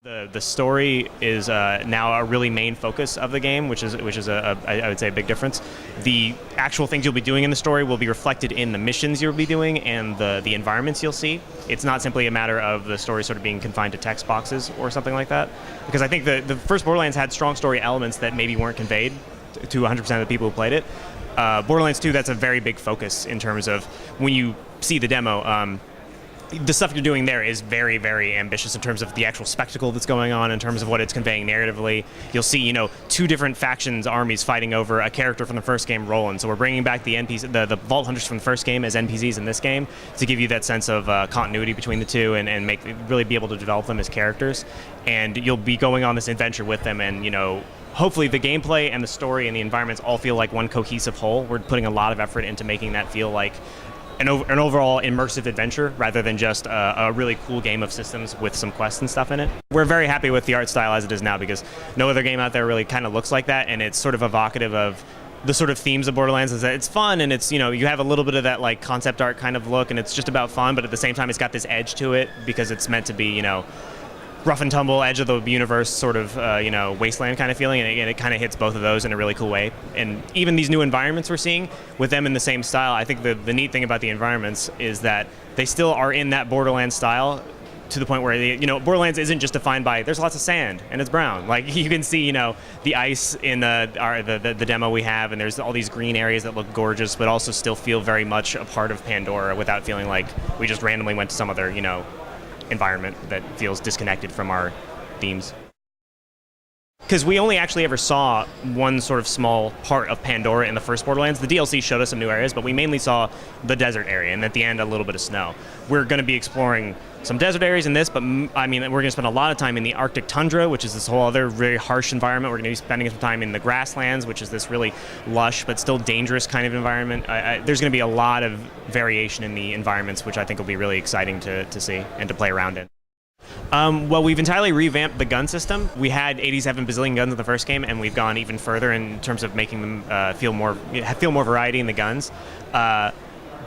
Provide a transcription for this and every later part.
The story is now a really main focus of the game, which is I would say a big difference. The actual things you'll be doing in the story will be reflected in the missions you'll be doing and the environments you'll see. It's not simply a matter of the story sort of being confined to text boxes or something like that. Because I think the first Borderlands had strong story elements that maybe weren't conveyed to 100% of the people who played it. Borderlands 2, that's a very big focus in terms of when you see the demo. The stuff you're doing there is very, very ambitious in terms of the actual spectacle that's going on, in terms of what it's conveying narratively. You'll see, two different factions, armies fighting over a character from the first game, Roland. So we're bringing back the NPCs, the Vault Hunters from the first game as NPCs in this game to give you that sense of continuity between the two and really be able to develop them as characters. And you'll be going on this adventure with them, and hopefully the gameplay and the story and the environments all feel like one cohesive whole. We're putting a lot of effort into making that feel like an overall immersive adventure rather than just a really cool game of systems with some quests and stuff in it. We're very happy with the art style as it is now because no other game out there really kind of looks like that, and it's sort of evocative of the sort of themes of Borderlands. Is that it's fun and it's, you have a little bit of that like concept art kind of look, and it's just about fun, but at the same time it's got this edge to it because it's meant to be, rough and tumble, edge of the universe sort of, wasteland kind of feeling, and it kind of hits both of those in a really cool way. And even these new environments we're seeing, with them in the same style, I think the neat thing about the environments is that they still are in that Borderlands style to the point where, Borderlands isn't just defined by, there's lots of sand and it's brown. Like, you can see, the ice in the demo we have, and there's all these green areas that look gorgeous, but also still feel very much a part of Pandora without feeling like we just randomly went to some other, environment that feels disconnected from our themes. Because we only actually ever saw one sort of small part of Pandora in the first Borderlands. The DLC showed us some new areas, but we mainly saw the desert area, and at the end a little bit of snow. We're going to be exploring some desert areas in this, but we're going to spend a lot of time in the Arctic tundra, which is this whole other very harsh environment. We're going to be spending some time in the grasslands, which is this really lush but still dangerous kind of environment. There's going to be a lot of variation in the environments, which I think will be really exciting to see and to play around in. Well, we've entirely revamped the gun system. We had 87 bazillion guns in the first game, and we've gone even further in terms of making them feel more variety in the guns.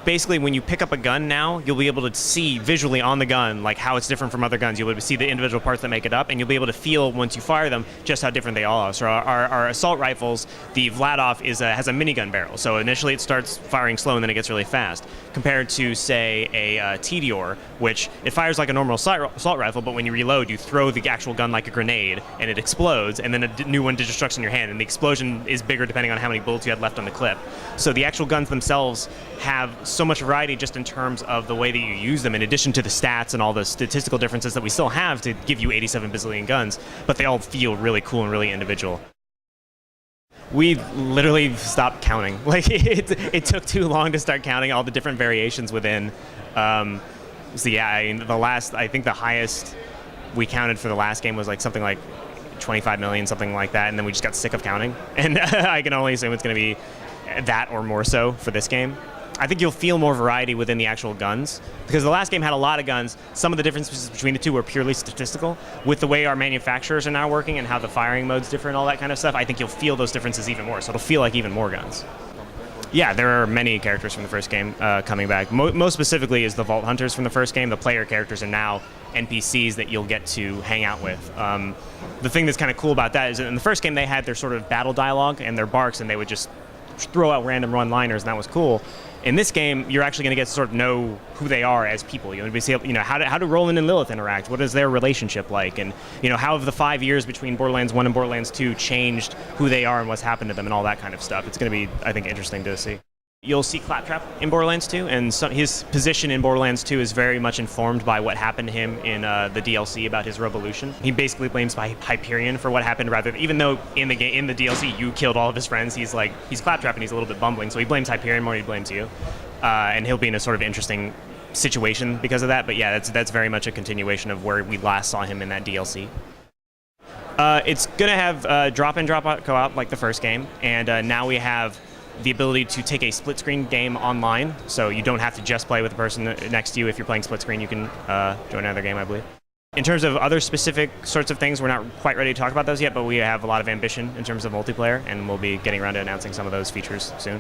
Basically, when you pick up a gun now, you'll be able to see visually on the gun like how it's different from other guns. You'll be able to see the individual parts that make it up, and you'll be able to feel once you fire them just how different they all are. So our assault rifles, the Vladov has a minigun barrel. So initially it starts firing slow and then it gets really fast. Compared to, say, a Tedior, which it fires like a normal assault rifle, but when you reload, you throw the actual gun like a grenade and it explodes, and then a new one destructs in your hand, and the explosion is bigger depending on how many bullets you had left on the clip. So the actual guns themselves have so much variety just in terms of the way that you use them, in addition to the stats and all the statistical differences that we still have to give you 87 bazillion guns, but they all feel really cool and really individual. We literally stopped counting. Like, it took too long to start counting all the different variations within. So yeah, I think the highest we counted for the last game was like something like 25 million, something like that, and then we just got sick of counting. And I can only assume it's going to be that or more so for this game. I think you'll feel more variety within the actual guns, because the last game had a lot of guns. Some of the differences between the two were purely statistical. With the way our manufacturers are now working and how the firing mode's different and all that kind of stuff, I think you'll feel those differences even more, so it'll feel like even more guns. Yeah, there are many characters from the first game coming back. Most specifically is the Vault Hunters from the first game. The player characters are now NPCs that you'll get to hang out with. The thing that's kind of cool about that is that in the first game they had their sort of battle dialogue and their barks, and they would just throw out random one-liners, and that was cool. In this game, you're actually going to get to sort of know who they are as people. You'll be able, how do Roland and Lilith interact? What is their relationship like? And how have the 5 years between Borderlands 1 and Borderlands 2 changed who they are and what's happened to them and all that kind of stuff? It's going to be, I think, interesting to see. You'll see Claptrap in Borderlands 2, and his position in Borderlands 2 is very much informed by what happened to him in the DLC about his revolution. He basically blames Hyperion for what happened, even though in the DLC you killed all of his friends. He's Claptrap and he's a little bit bumbling, so he blames Hyperion more than he blames you. And he'll be in a sort of interesting situation because of that. But yeah, that's very much a continuation of where we last saw him in that DLC. It's gonna have drop-in, drop-out co-op like the first game, and now we have the ability to take a split screen game online, so you don't have to just play with the person next to you. If you're playing split screen, you can join another game, I believe. In terms of other specific sorts of things, we're not quite ready to talk about those yet, but we have a lot of ambition in terms of multiplayer, and we'll be getting around to announcing some of those features soon.